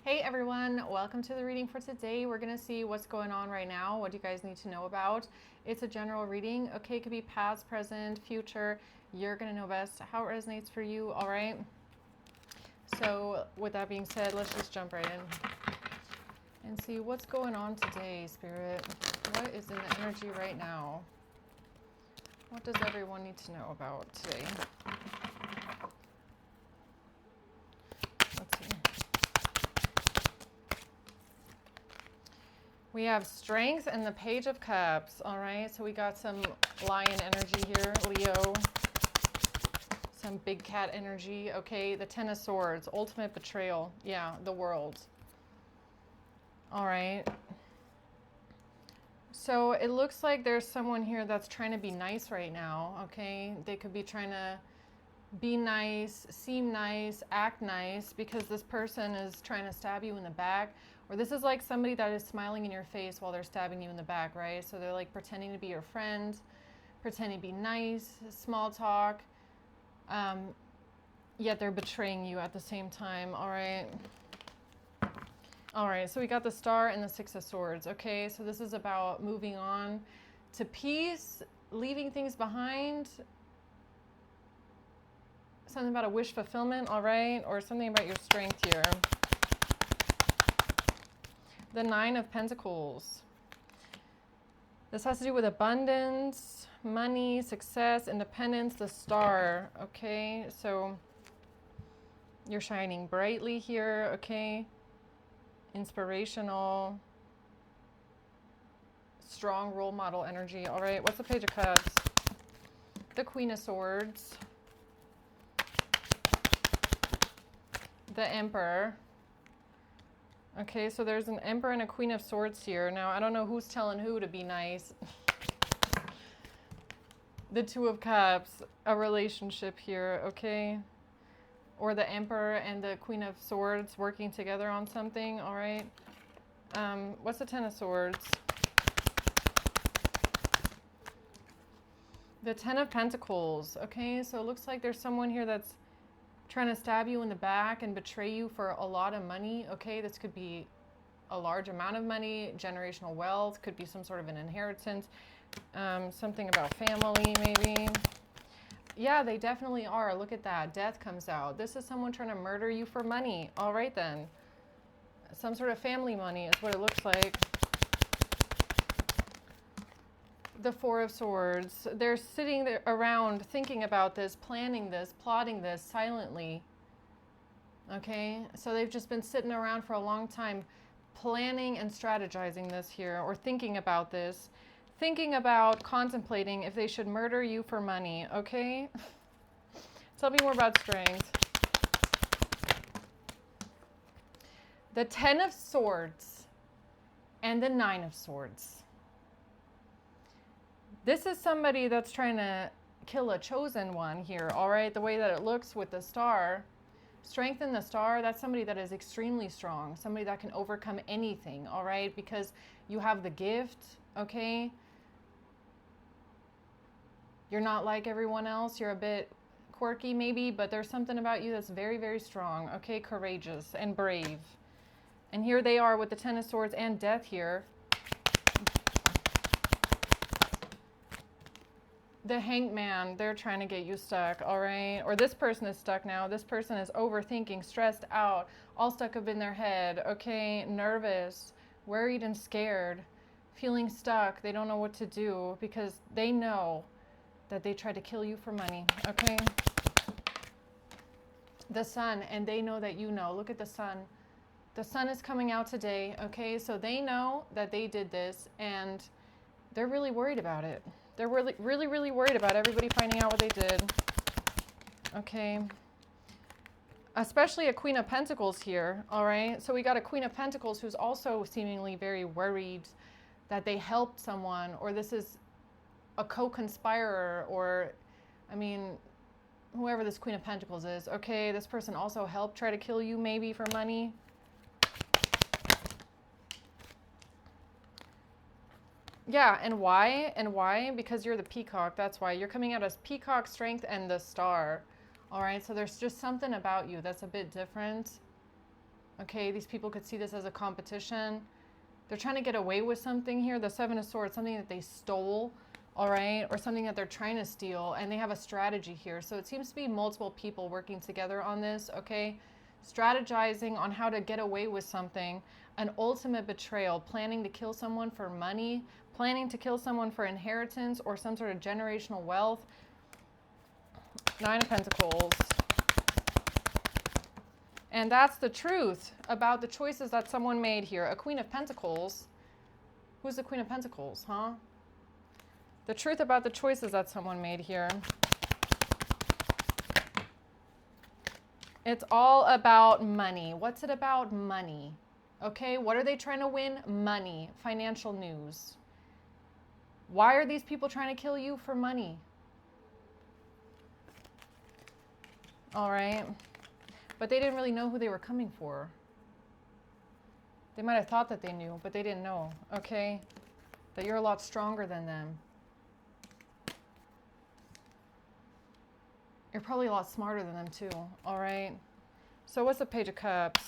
Hey everyone, welcome to the reading for today. We're going to see what's going on right now, what you guys need to know about. It's a general reading. Okay, it could be past, present, future. You're going to know best how it resonates for you, all right? So with that being said, let's just jump right in and see what's going on today, Spirit. What is in the energy right now? What does everyone need to know about today? Let's see. We have Strength and the Page of Cups. All right, so we got some lion energy here, Leo. Some big cat energy. Okay, the Ten of Swords, ultimate betrayal. Yeah, the world. All right. So it looks like there's someone here that's trying to be nice right now. Okay, they could be trying to be nice, seem nice, act nice, because this person is trying to stab you in the back. Or this is like somebody that is smiling in your face while they're stabbing you in the back, right? So they're like pretending to be your friend, pretending to be nice, small talk, yet they're betraying you at the same time, all right? All right, so we got the Star and the Six of Swords, okay? So this is about moving on to peace, leaving things behind, something about a wish fulfillment, all right? Or something about your strength here. The Nine of Pentacles. This has to do with abundance, money, success, independence, the Star, okay? So you're shining brightly here, okay? Inspirational, strong role model energy, all right? What's the Page of Cups? The Queen of Swords. The Emperor. Okay, so there's an Emperor and a Queen of Swords here. Now, I don't know who's telling who to be nice. The Two of Cups, a relationship here, okay? Or the Emperor and the Queen of Swords working together on something, all right? What's the Ten of Swords? The Ten of Pentacles, okay? So it looks like there's someone here that's trying to stab you in the back and betray you for a lot of money, okay? This could be a large amount of money, generational wealth, could be some sort of an inheritance, something about family maybe. Yeah, they definitely are. Look at that. Death comes out. This is someone trying to murder you for money. All right then. Some sort of family money is what it looks like. The Four of Swords. They're sitting there around thinking about this, planning this, plotting this silently. Okay? So they've just been sitting around for a long time planning and strategizing this here, or thinking about this, thinking about contemplating if they should murder you for money. Okay? Tell me more about Strength. The Ten of Swords and the Nine of Swords. This is somebody that's trying to kill a chosen one here, all right? The way that it looks with the Star. Strength in the Star, that's somebody that is extremely strong, somebody that can overcome anything, all right? Because you have the gift, okay? You're not like everyone else. You're a bit quirky maybe, but there's something about you that's very, very strong, okay? Courageous and brave. And here they are with the Ten of Swords and Death here. The Hanged Man, they're trying to get you stuck, all right? Or this person is stuck now. This person is overthinking, stressed out, all stuck up in their head, okay? Nervous, worried and scared, feeling stuck. They don't know what to do because they know that they tried to kill you for money, okay? The Sun, and they know that you know. Look at the Sun. The Sun is coming out today, okay? So they know that they did this, and they're really worried about it. They're really, really, really worried about everybody finding out what they did. Okay. Especially a Queen of Pentacles here, all right? So we got a Queen of Pentacles who's also seemingly very worried that they helped someone, or this is a co-conspirer, or, I mean, whoever this Queen of Pentacles is. Okay, this person also helped try to kill you maybe for money. Yeah, and why? And why? Because you're the peacock. That's why. You're coming out as peacock, strength, and the Star. All right, so there's just something about you that's a bit different. Okay, these people could see this as a competition. They're trying to get away with something here. The Seven of Swords, something that they stole, all right, or something that they're trying to steal, and they have a strategy here. So it seems to be multiple people working together on this, okay? Strategizing on how to get away with something, an ultimate betrayal, planning to kill someone for money, planning to kill someone for inheritance or some sort of generational wealth. Nine of Pentacles. And that's the truth about the choices that someone made here. A Queen of Pentacles. Who's the Queen of Pentacles, huh? The truth about the choices that someone made here. It's all about money. What's it about? Money. Okay, what are they trying to win? Money. Financial news. Why are these people trying to kill you? For money. All right. But they didn't really know who they were coming for. They might have thought that they knew, but they didn't know, okay? That you're a lot stronger than them. You're probably a lot smarter than them too, all right? So what's the Page of Cups?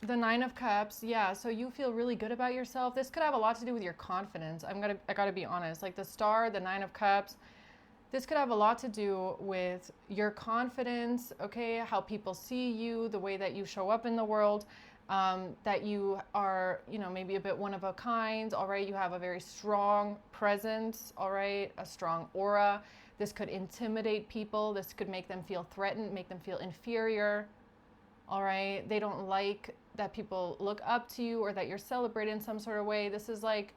The Nine of Cups, yeah, so you feel really good about yourself. This could have a lot to do with your confidence. I gotta be honest. Like the Star, the Nine of Cups, this could have a lot to do with your confidence, okay? How people see you, the way that you show up in the world, that you are, you know, maybe a bit one of a kind, all right? You have a very strong presence, all right? A strong aura. This could intimidate people. This could make them feel threatened, make them feel inferior, all right? They don't like that people look up to you or that you're celebrated in some sort of way. This is like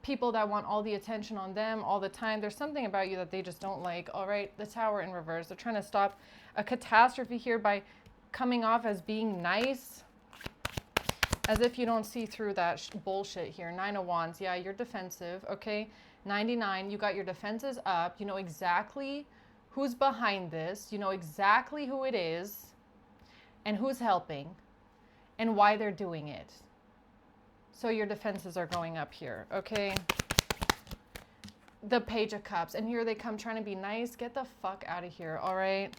people that want all the attention on them all the time. There's something about you that they just don't like, all right? The Tower in reverse. They're trying to stop a catastrophe here by coming off as being nice, as if you don't see through that bullshit here. Nine of Wands. Yeah, you're defensive, okay? 99, you got your defenses up. You know exactly who's behind this. You know exactly who it is and who's helping and why they're doing it. So your defenses are going up here, okay? The Page of Cups. And here they come trying to be nice. Get the fuck out of here, all right?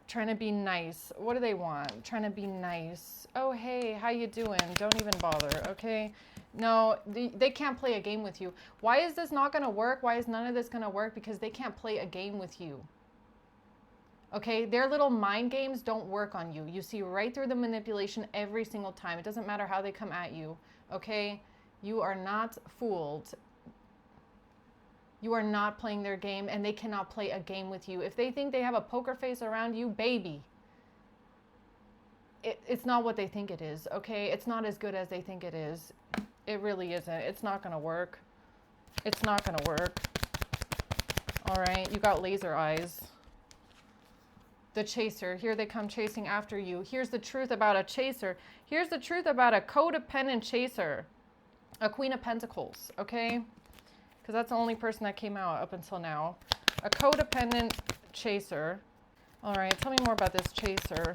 Trying to be nice. What do they want? Trying to be nice. Oh, hey, how you doing? Don't even bother, okay? No, they can't play a game with you. Why is this not going to work? Why is none of this going to work? Because they can't play a game with you. Okay, their little mind games don't work on you. You see right through the manipulation every single time. It doesn't matter how they come at you. Okay, you are not fooled. You are not playing their game, and they cannot play a game with you. If they think they have a poker face around you, baby, it's not what they think it is. Okay, it's not as good as they think it is. It really isn't. It's not going to work. It's not going to work. All right, you got laser eyes. The Chaser. Here they come chasing after you. Here's the truth about a chaser. Here's the truth about a codependent chaser. A Queen of Pentacles, okay? Because that's the only person that came out up until now. A codependent chaser. All right, tell me more about this chaser.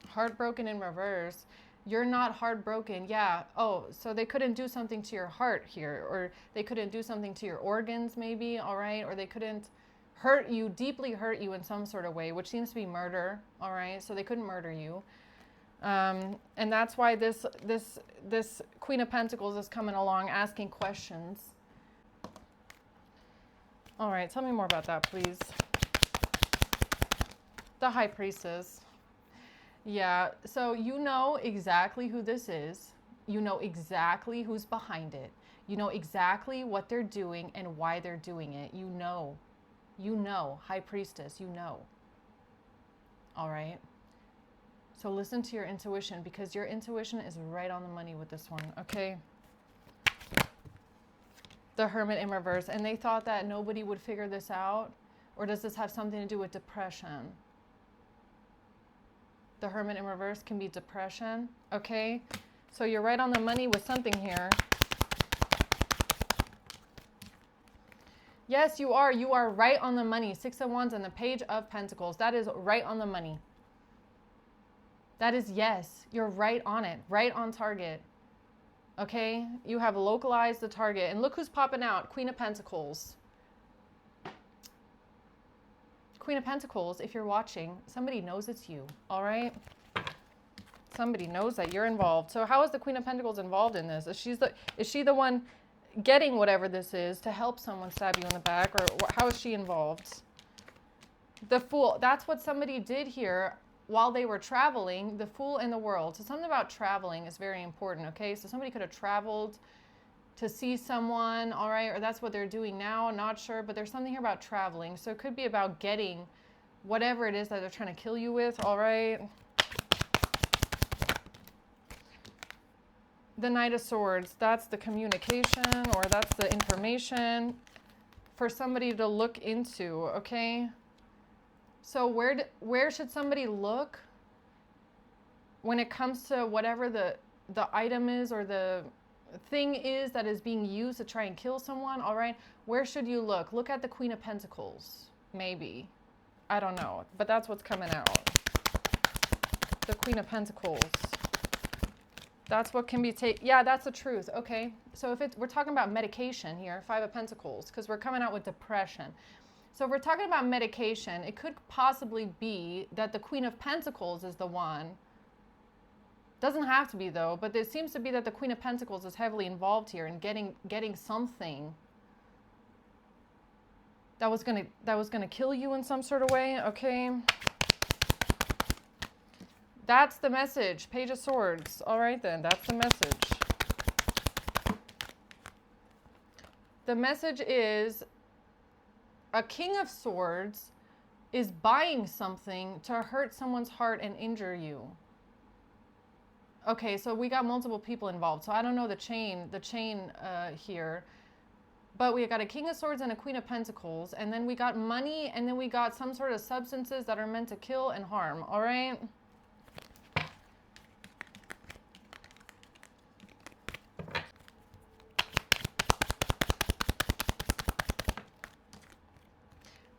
Heartbroken in reverse. You're not heartbroken. Yeah. Oh, so they couldn't do something to your heart here, or they couldn't do something to your organs maybe, all right? Or they couldn't hurt you, deeply hurt you in some sort of way, which seems to be murder, all right? So they couldn't murder you. And that's why this Queen of Pentacles is coming along asking questions. All right, tell me more about that, please. The High Priestess. Yeah, so you know exactly who this is. You know exactly who's behind it. You know exactly what they're doing and why they're doing it. You know, High Priestess, you know. All right. So listen to your intuition, because your intuition is right on the money with this one, okay? The Hermit in reverse. And they thought that nobody would figure this out? Or does this have something to do with depression? The Hermit in reverse can be depression, okay? So you're right on the money with something here. Yes, you are. You are right on the money. Six of Wands and the Page of Pentacles. That is right on the money. That is yes. You're right on it. Right on target. Okay, you have localized the target. And look who's popping out. Queen of Pentacles. Queen of Pentacles, if you're watching, somebody knows it's you, all right? Somebody knows that you're involved. So how is the Queen of Pentacles involved in this? Is she the one getting whatever this is to help someone stab you in the back? Or how is she involved? The Fool, that's what somebody did here while they were traveling. The Fool in the World. So something about traveling is very important, okay? So somebody could have traveled to see someone, all right? Or that's what they're doing now, not sure. But there's something here about traveling. So it could be about getting whatever it is that they're trying to kill you with, all right? The Knight of Swords, that's the communication, or that's the information for somebody to look into, okay? So where should somebody look when it comes to whatever the item is or the thing is that is being used to try and kill someone, all right? Where should you look? Look at the Queen of Pentacles, maybe. I don't know, but that's what's coming out. The Queen of Pentacles. That's what can be taken. Yeah, that's the truth. Okay. So if we're talking about medication here, Five of Pentacles, because we're coming out with depression. So if we're talking about medication, it could possibly be that the Queen of Pentacles is the one. Doesn't have to be though, but it seems to be that the Queen of Pentacles is heavily involved here in getting something that was gonna kill you in some sort of way. Okay. That's the message. Page of Swords. All right, then. That's the message. The message is a King of Swords is buying something to hurt someone's heart and injure you. Okay, so we got multiple people involved. So I don't know the chain here. But we got a King of Swords and a Queen of Pentacles. And then we got money. And then we got some sort of substances that are meant to kill and harm. All right?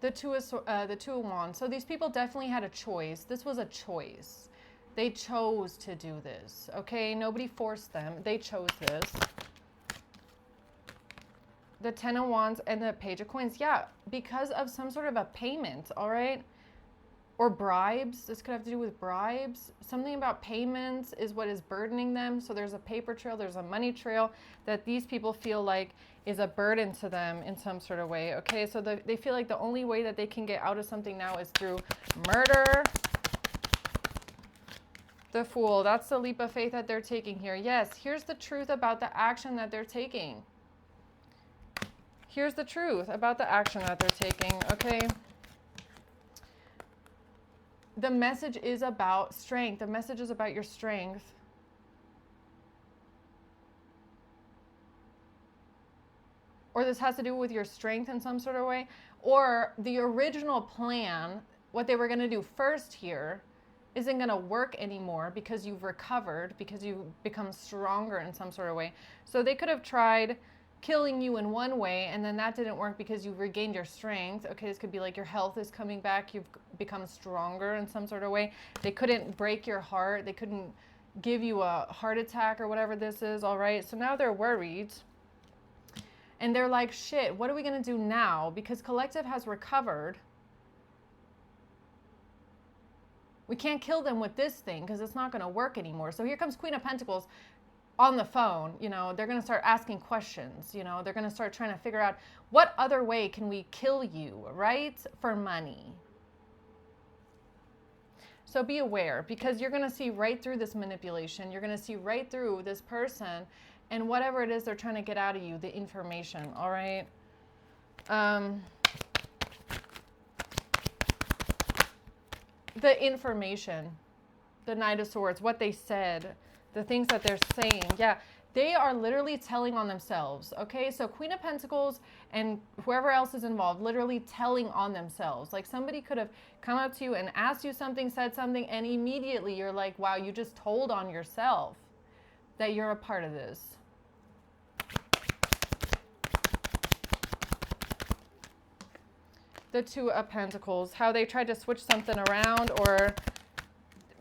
The Two of Wands. So these people definitely had a choice. This was a choice. They chose to do this. Okay, nobody forced them. They chose this. The Ten of Wands and the Page of Coins. Yeah, because of some sort of a payment. All right, or bribes. This could have to do with bribes. Something about payments is what is burdening them. So there's a paper trail. There's a money trail that these people feel like is a burden to them in some sort of way. Okay, so they feel like the only way that they can get out of something now is through murder. The Fool, that's the leap of faith that they're taking here. Yes, here's the truth about the action that they're taking. Here's the truth about the action that they're taking, okay? The message is about strength. The message is about your strength. Or this has to do with your strength in some sort of way. Or the original plan, what they were going to do first here, isn't going to work anymore because you've recovered, because you've become stronger in some sort of way. So they could have tried killing you in one way, and then that didn't work because you've regained your strength. Okay, this could be like your health is coming back. You've become stronger in some sort of way. They couldn't break your heart. They couldn't give you a heart attack or whatever this is, all right? So now they're worried. And they're like, shit, what are we going to do now? Because Collective has recovered. We can't kill them with this thing because it's not going to work anymore. So here comes Queen of Pentacles on the phone. You know, they're going to start asking questions. You know, they're going to start trying to figure out what other way can we kill you, right? For money. So be aware, because you're going to see right through this manipulation. You're going to see right through this person and whatever it is they're trying to get out of you, the information, all right? The information, the Knight of Swords, what they said, the things that they're saying. Yeah, they are literally telling on themselves, okay? So Queen of Pentacles and whoever else is involved, literally telling on themselves. Like somebody could have come up to you and asked you something, said something, and immediately you're like, wow, you just told on yourself that you're a part of this. The Two of Pentacles, how they tried to switch something around, or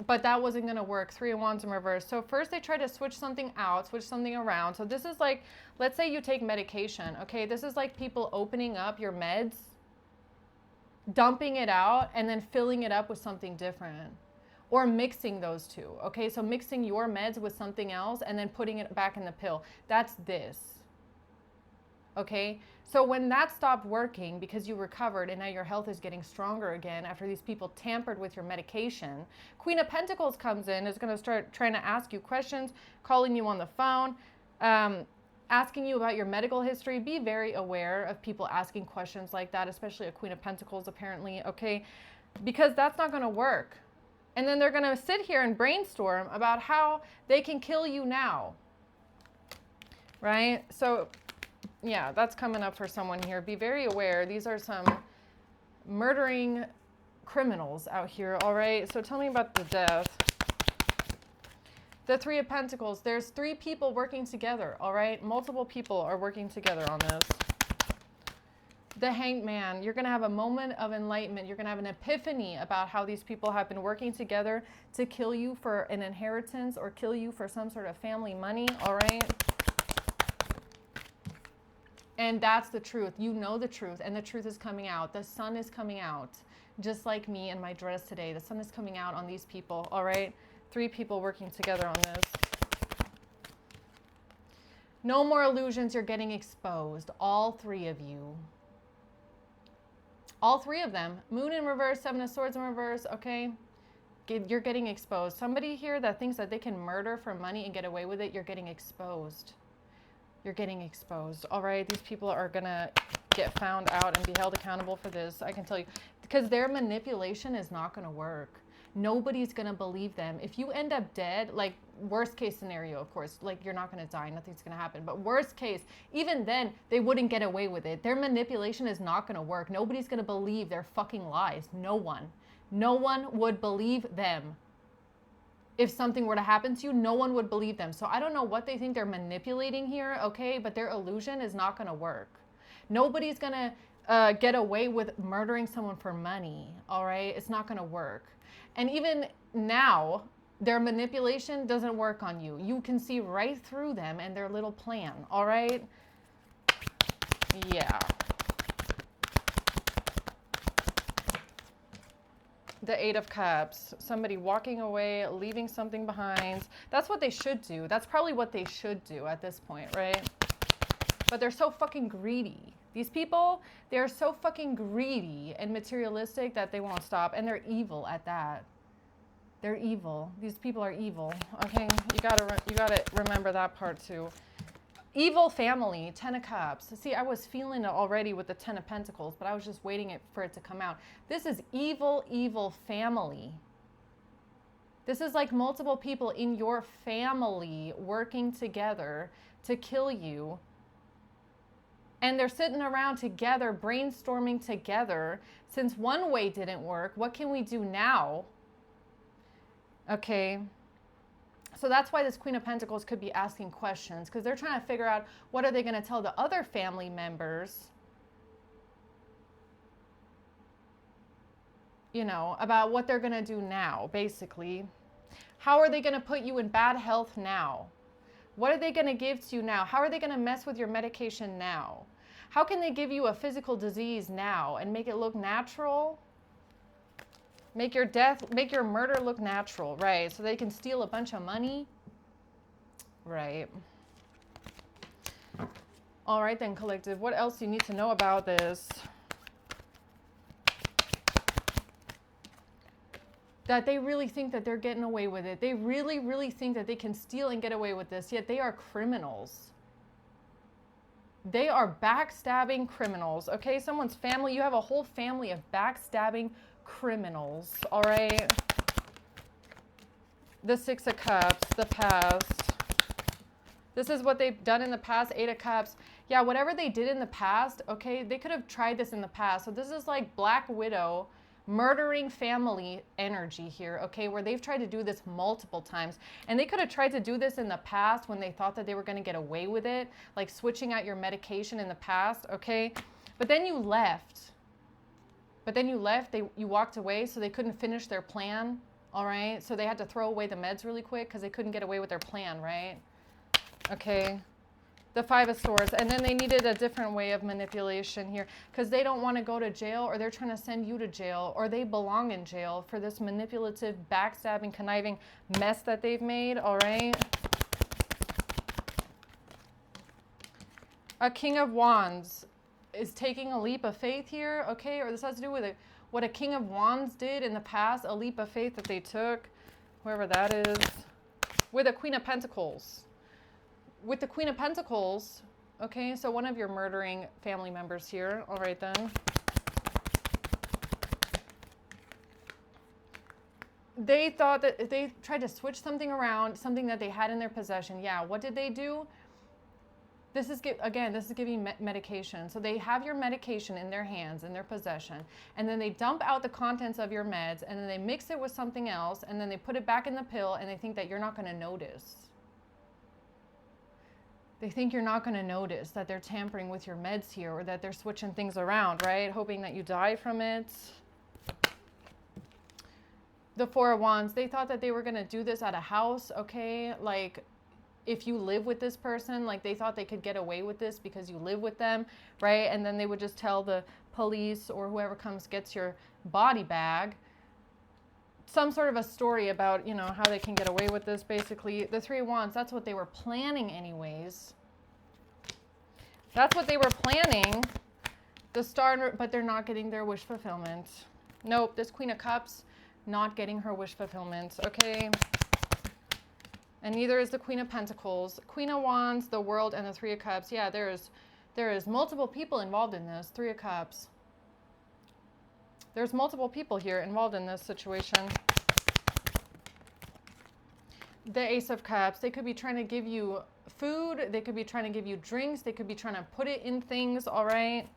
but that wasn't going to work. 3 of Wands in reverse. So first they try to switch something out, switch something around. So this is like, let's say you take medication, okay? This is like people opening up your meds, dumping it out, and then filling it up with something different. Or mixing those two, okay? So mixing your meds with something else and then putting it back in the pill. That's this, okay? So when that stopped working because you recovered and now your health is getting stronger again after these people tampered with your medication, Queen of Pentacles comes in, is going to start trying to ask you questions, calling you on the phone, asking you about your medical history. Be very aware of people asking questions like that, especially a Queen of Pentacles apparently, okay? Because that's not going to work. And then they're going to sit here and brainstorm about how they can kill you now, right? So, yeah, that's coming up for someone here. Be very aware. These are some murdering criminals out here, all right? So tell me about the Death. The 3 of Pentacles. There's 3 people working together, all right? Multiple people are working together on this. The Hanged Man. You're going to have a moment of enlightenment. You're going to have an epiphany about how these people have been working together to kill you for an inheritance or kill you for some sort of family money, all right? And that's the truth. You know the truth, and the truth is coming out. The sun is coming out, just like me and my dress today. The sun is coming out on these people, all right? 3 people working together on this. No more illusions. You're getting exposed. All 3 of you. All 3 of them. Moon in reverse, 7 of Swords in reverse, okay? You're getting exposed. Somebody here that thinks that they can murder for money and get away with it, you're getting exposed. You're getting exposed, all right? These people are going to get found out and be held accountable for this, I can tell you. Because their manipulation is not going to work. Nobody's going to believe them. If you end up dead, like worst case scenario, of course, like you're not going to die, nothing's going to happen. But worst case, even then, they wouldn't get away with it. Their manipulation is not going to work. Nobody's going to believe their fucking lies. No one. No one would believe them. If something were to happen to you, no one would believe them. So I don't know what they think they're manipulating here, okay? But their illusion is not going to work. Nobody's going to get away with murdering someone for money, all right? It's not going to work. And even now, their manipulation doesn't work on you. You can see right through them and their little plan, all right? Yeah. The 8 of Cups. Somebody walking away, leaving something behind. That's what they should do. That's probably what they should do at this point, right? But they're so fucking greedy. These people, they're so fucking greedy and materialistic that they won't stop. And they're evil at that. They're evil. These people are evil. Okay, you gotta remember that part too. Evil family, 10 of Cups. See, I was feeling it already with the 10 of Pentacles, but I was just waiting for it to come out. This is evil, evil family. This is like multiple people in your family working together to kill you. And they're sitting around together, brainstorming together. Since one way didn't work, what can we do now? Okay. So that's why this Queen of Pentacles could be asking questions, because they're trying to figure out what are they going to tell the other family members, you know, about what they're going to do now, basically. How are they going to put you in bad health now? What are they going to give to you now? How are they going to mess with your medication now? How can they give you a physical disease now and make it look natural? Make your death, make your murder look natural, right? So they can steal a bunch of money, right? All right then, collective. What else do you need to know about this? That they really think that they're getting away with it. They really, really think that they can steal and get away with this, yet they are criminals. They are backstabbing criminals, okay? Someone's family, you have a whole family of backstabbing criminals, all right? The 6 of Cups, the past. This is what they've done in the past, 8 of Cups. Yeah, whatever they did in the past, okay, they could have tried this in the past. So this is like Black Widow murdering family energy here, okay, where they've tried to do this multiple times. And they could have tried to do this in the past when they thought that they were going to get away with it, like switching out your medication in the past, okay? But then you left. You walked away, so they couldn't finish their plan All right. So they had to throw away the meds really quick because they couldn't get away with their plan, right? Okay. The Five of Swords. And then they needed a different way of manipulation here because they don't want to go to jail, or they're trying to send you to jail, or they belong in jail for this manipulative, backstabbing, conniving mess that they've made. All right. A King of Wands is taking a leap of faith here, okay? Or this has to do with what a King of Wands did in the past, a leap of faith that they took, whoever that is, with a Queen of Pentacles. With the Queen of Pentacles, okay, so one of your murdering family members here, all right then. They thought that they tried to switch something around, something that they had in their possession. Yeah, what did they do? This is, again, this is giving medication. So they have your medication in their hands, in their possession, and then they dump out the contents of your meds, and then they mix it with something else, and then they put it back in the pill, and they think that you're not going to notice. They think you're not going to notice that they're tampering with your meds here, or that they're switching things around, right? Hoping that you die from it. The Four of Wands, they thought that they were going to do this at a house, okay? Like, if you live with this person, like they thought they could get away with this because you live with them, right? And then they would just tell the police or whoever comes gets your body bag. Some sort of a story about, you know, how they can get away with this, basically. The Three of Wands, that's what they were planning anyways. That's what they were planning. The Star, but they're not getting their wish fulfillment. Nope, this Queen of Cups, not getting her wish fulfillment, okay? And neither is the Queen of Pentacles. Queen of Wands, the World, and the Three of Cups. Yeah, there is multiple people involved in this. Three of Cups. There's multiple people here involved in this situation. The Ace of Cups. They could be trying to give you food. They could be trying to give you drinks. They could be trying to put it in things, all right?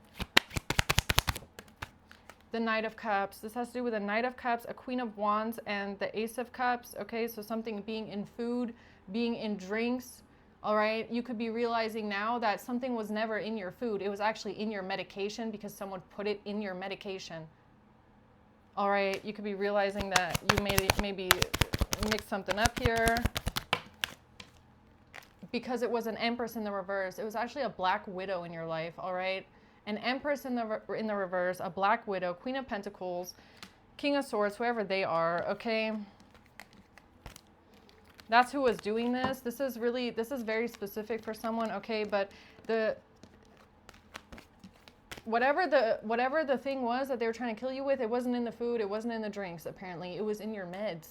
The Knight of Cups. This has to do with a Knight of Cups, a Queen of Wands, and the Ace of Cups. Okay, so something being in food, being in drinks. All right, you could be realizing now that something was never in your food. It was actually in your medication because someone put it in your medication. All right, you could be realizing that you maybe mixed something up here. Because it was an Empress in the reverse. It was actually a Black Widow in your life, all right? An Empress in the reverse, a Black Widow, Queen of Pentacles, King of Swords, whoever they are, okay? That's who was doing this. This is very specific for someone, okay? But whatever the thing was that they were trying to kill you with, it wasn't in the food, it wasn't in the drinks, apparently. It was in your meds.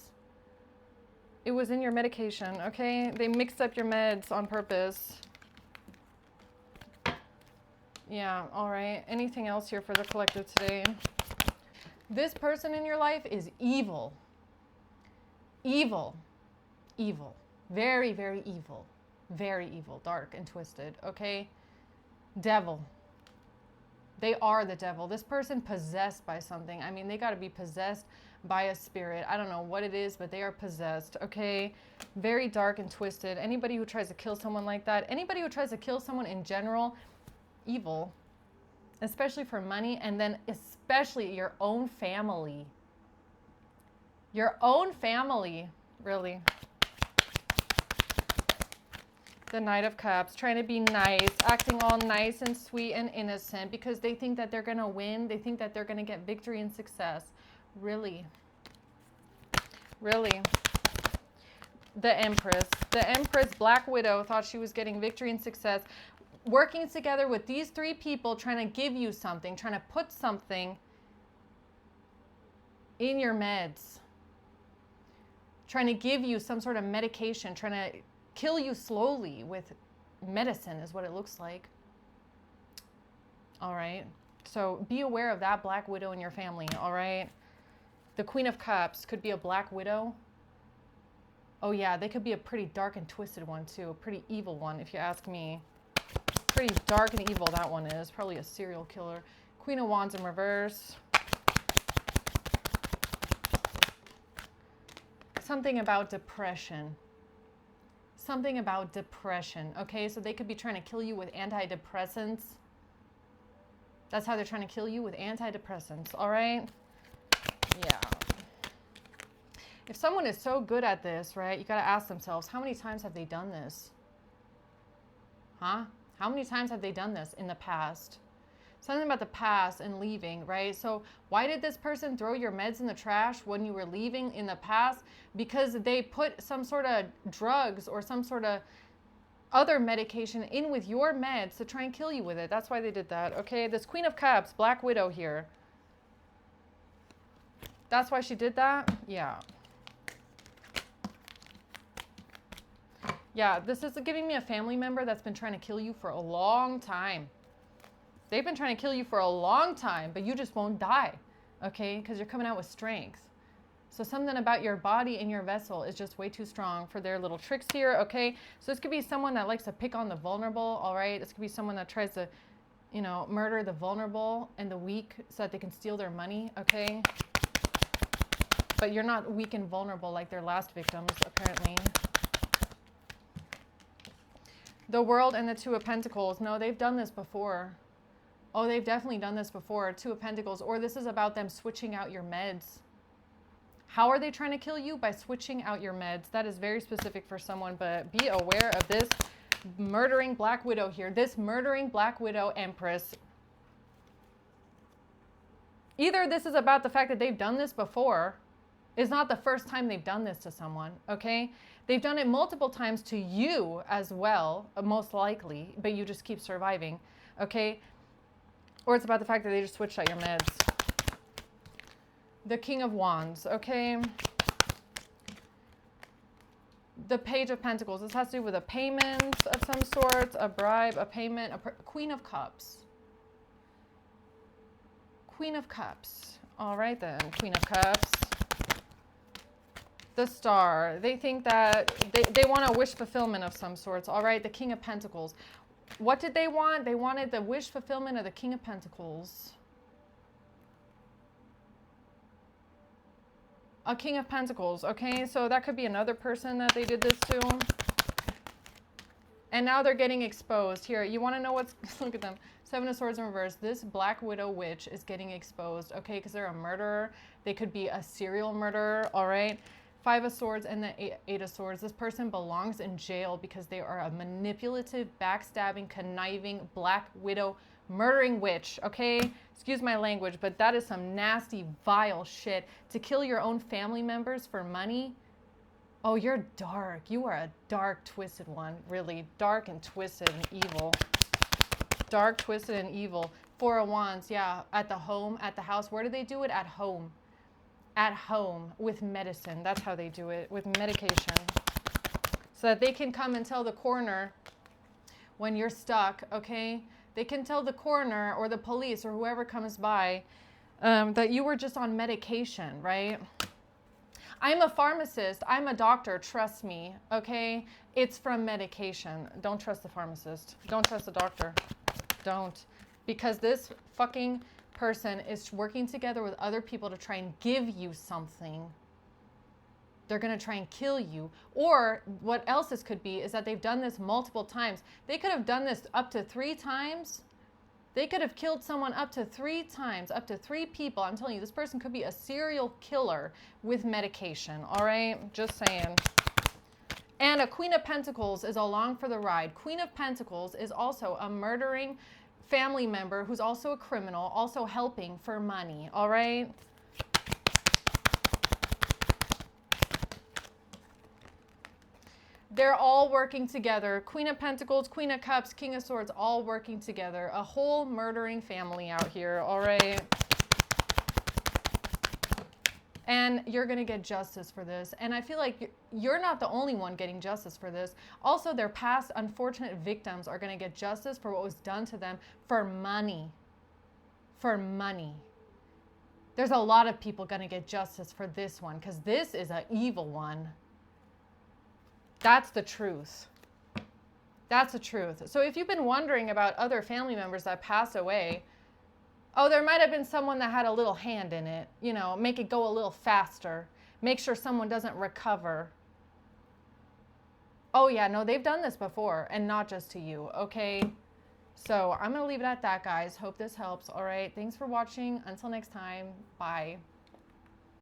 It was in your medication, okay? They mixed up your meds on purpose. Yeah, all right. Anything else here for the collective today? This person in your life is evil. Evil. Evil. Very, very evil. Very evil. Dark and twisted, okay? Devil. They are the devil. This person possessed by something. I mean, they got to be possessed by a spirit. I don't know what it is, but they are possessed, okay? Very dark and twisted. Anybody who tries to kill someone like that, anybody who tries to kill someone in general, evil, especially for money, and then especially your own family. Your own family, really. The Knight of Cups, trying to be nice, acting all nice and sweet and innocent because they think that they're going to win. They think that they're going to get victory and success. Really? Really? The Empress. The Empress, Black Widow, thought she was getting victory and success. Working together with these three people, trying to give you something, trying to put something in your meds. Trying to give you some sort of medication, trying to kill you slowly with medicine is what it looks like. All right. So be aware of that Black Widow in your family, all right? The Queen of Cups could be a Black Widow. Oh yeah, they could be a pretty dark and twisted one too, a pretty evil one if you ask me. Pretty dark and evil that one is, probably a serial killer. Queen of Wands in reverse. Something about depression. Something about depression, okay? So they could be trying to kill you with antidepressants. That's how they're trying to kill you, with antidepressants, all right? Yeah. If someone is so good at this, right, you got to ask themselves, how many times have they done this? Huh? How many times have they done this in the past? Something about the past and leaving, right? So why did this person throw your meds in the trash when you were leaving in the past? Because they put some sort of drugs or some sort of other medication in with your meds to try and kill you with it. That's why they did that, okay? This Queen of Cups, Black Widow here. That's why she did that? Yeah. Yeah, this is giving me a family member that's been trying to kill you for a long time. They've been trying to kill you for a long time, but you just won't die, okay? Because you're coming out with strength. So something about your body and your vessel is just way too strong for their little tricks here, okay? So this could be someone that likes to pick on the vulnerable, all right? This could be someone that tries to, you know, murder the vulnerable and the weak so that they can steal their money, okay? But you're not weak and vulnerable like their last victims, apparently. The World and the Two of Pentacles. No, they've done this before. Oh, they've definitely done this before. Two of Pentacles. Or this is about them switching out your meds. How are they trying to kill you? By switching out your meds. That is very specific for someone, but be aware of this murdering Black Widow here. This murdering Black Widow Empress. Either this is about the fact that they've done this before. It's not the first time they've done this to someone, okay? They've done it multiple times to you as well, most likely, but you just keep surviving, okay? Or it's about the fact that they just switched out your meds. The King of Wands, okay? The Page of Pentacles. This has to do with a payment of some sort, a bribe, a payment, Queen of Cups. Queen of Cups. All right then, Queen of Cups. The Star. They think that they want a wish fulfillment of some sorts. All right, the King of Pentacles. What did they want? They wanted the wish fulfillment of the King of Pentacles. A King of Pentacles, okay? So that could be another person that they did this to. And now they're getting exposed. Here, you want to know what's... Look at them. Seven of Swords in reverse. This Black Widow witch is getting exposed, okay? Because they're a murderer. They could be a serial murderer, all right? Five of Swords and the Eight of Swords. This person belongs in jail because they are a manipulative, backstabbing, conniving, Black Widow murdering witch, okay? Excuse my language, but that is some nasty, vile shit. To kill your own family members for money? Oh, you're dark. You are a dark, twisted one, really. Dark and twisted and evil. Dark, twisted, and evil. Four of Wands, yeah. At the home, at the house. Where do they do it? At home. At home with medicine. That's how they do it, with medication. So that they can come and tell the coroner when you're stuck, okay? They can tell the coroner or the police or whoever comes by that you were just on medication, right? I'm a pharmacist. I'm a doctor. Trust me, okay? It's from medication. Don't trust the pharmacist. Don't trust the doctor. Don't. Because this fucking person is working together with other people to try and give you something. They're going to try and kill you. Or what else this could be is that they've done this multiple times. They could have done this up to 3 times. They could have killed someone up to 3 times, up to 3 people. I'm telling you, this person could be a serial killer with medication, all right? Just saying. And a Queen of Pentacles is along for the ride. Queen of Pentacles is also a murdering family member who's also a criminal, also helping for money, all right? They're all working together. Queen of Pentacles, Queen of Cups, King of Swords, all working together. A whole murdering family out here, all right? And you're going to get justice for this. And I feel like you're not the only one getting justice for this. Also, their past unfortunate victims are going to get justice for what was done to them for money. For money. There's a lot of people going to get justice for this one because this is an evil one. That's the truth. That's the truth. So if you've been wondering about other family members that passed away, oh, there might have been someone that had a little hand in it, you know, make it go a little faster, make sure someone doesn't recover. Oh yeah, no, they've done this before and not just to you, okay? So I'm going to leave it at that, guys. Hope this helps. All right. Thanks for watching. Until next time. Bye.